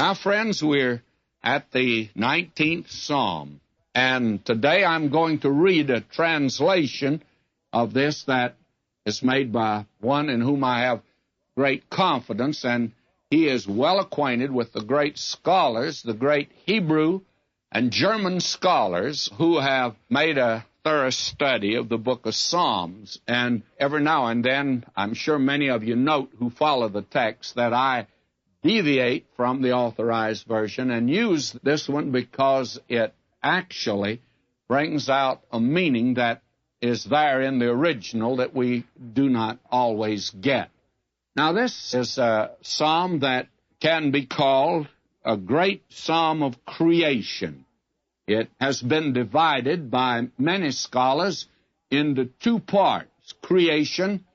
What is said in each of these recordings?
Now, friends, we're at the 19th Psalm, and today I'm going to read a translation of this that is made by one in whom I have great confidence, and he is well acquainted with the great scholars, the great Hebrew and German scholars who have made a thorough study of the book of Psalms. And every now and then, I'm sure many of you note who follow the text that I deviate from the authorized version and use this one because it actually brings out a meaning that is there in the original that we do not always get. Now, this is a psalm that can be called a great psalm of creation. It has been divided by many scholars into two parts, creation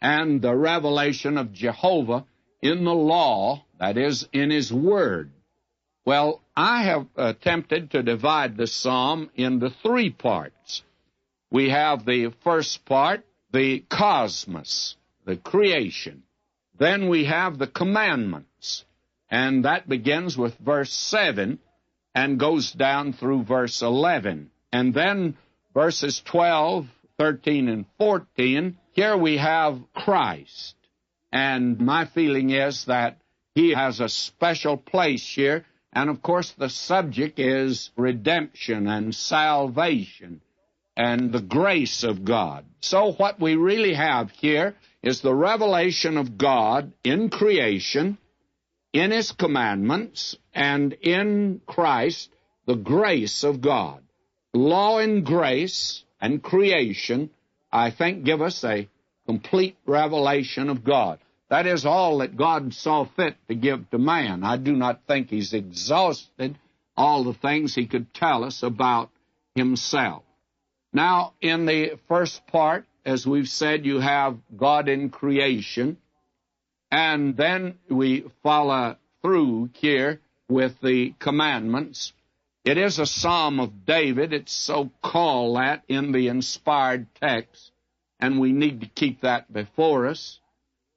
and the revelation of Jehovah in the law, that is, in His Word. Well, I have attempted to divide the psalm into three parts. We have the first part, the cosmos, the creation. Then we have the commandments, and that begins with verse 7 and goes down through verse 11. And then verses 12, 13, and 14, here we have Christ. And my feeling is that He has a special place here. And, of course, the subject is redemption and salvation and the grace of God. So what we really have here is the revelation of God in creation, in His commandments, and in Christ, the grace of God. Law and grace and creation, I think, give us a complete revelation of God. That is all that God saw fit to give to man. I do not think He's exhausted all the things He could tell us about Himself. Now, in the first part, as we've said, you have God in creation, and then we follow through here with the commandments. It is a Psalm of David. It's so called that in the inspired text, and we need to keep that before us.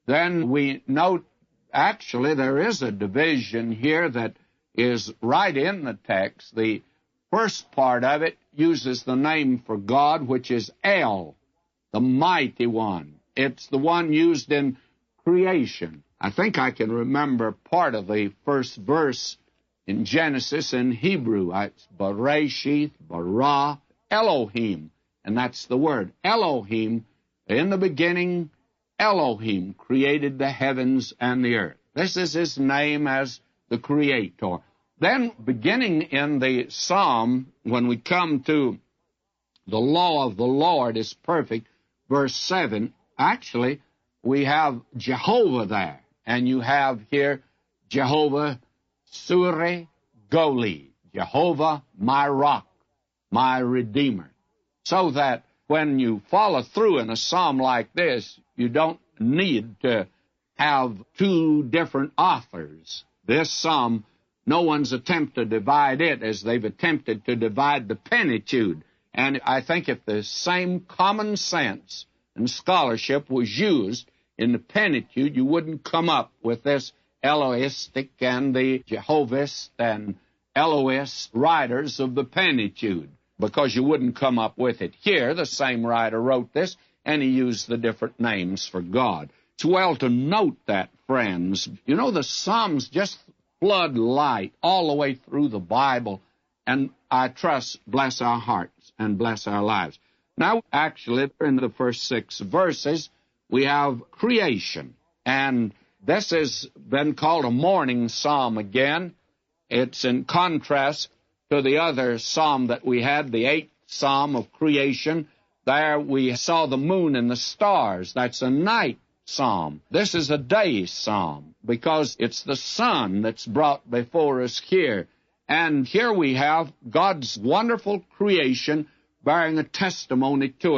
Then we note, actually, there is a division here that is right in the text. The first part of it uses the name for God, which is El, the Mighty One. It's the one used in creation. I think I can remember part of the first verse in Genesis in Hebrew. It's Bereshith, Bara, Elohim, and that's the word. Elohim, in the beginning, Elohim created the heavens and the earth. This is His name as the Creator. Then, beginning in the Psalm, when we come to the law of the Lord is perfect, verse 7, actually, we have Jehovah there. And you have here Jehovah Sureh Goli, Jehovah my rock, my redeemer. So that when you follow through in a psalm like this, you don't need to have two different authors. This psalm, no one's attempted to divide it as they've attempted to divide the Pentateuch. And I think if the same common sense and scholarship was used in the Pentateuch, you wouldn't come up with this Elohistic and the Jehovist and Elohist writers of the Pentateuch, because you wouldn't come up with it. Here, the same writer wrote this, and he used the different names for God. It's well to note that, friends. You know, the Psalms just flood light all the way through the Bible, and I trust bless our hearts and bless our lives. Now, actually, in the first 6 verses, we have creation, and this has been called a morning psalm again. It's in contrast to the other psalm that we had, the 8th psalm of creation. There we saw the moon and the stars. That's a night psalm. This is a day psalm because it's the sun that's brought before us here. And here we have God's wonderful creation bearing a testimony to it.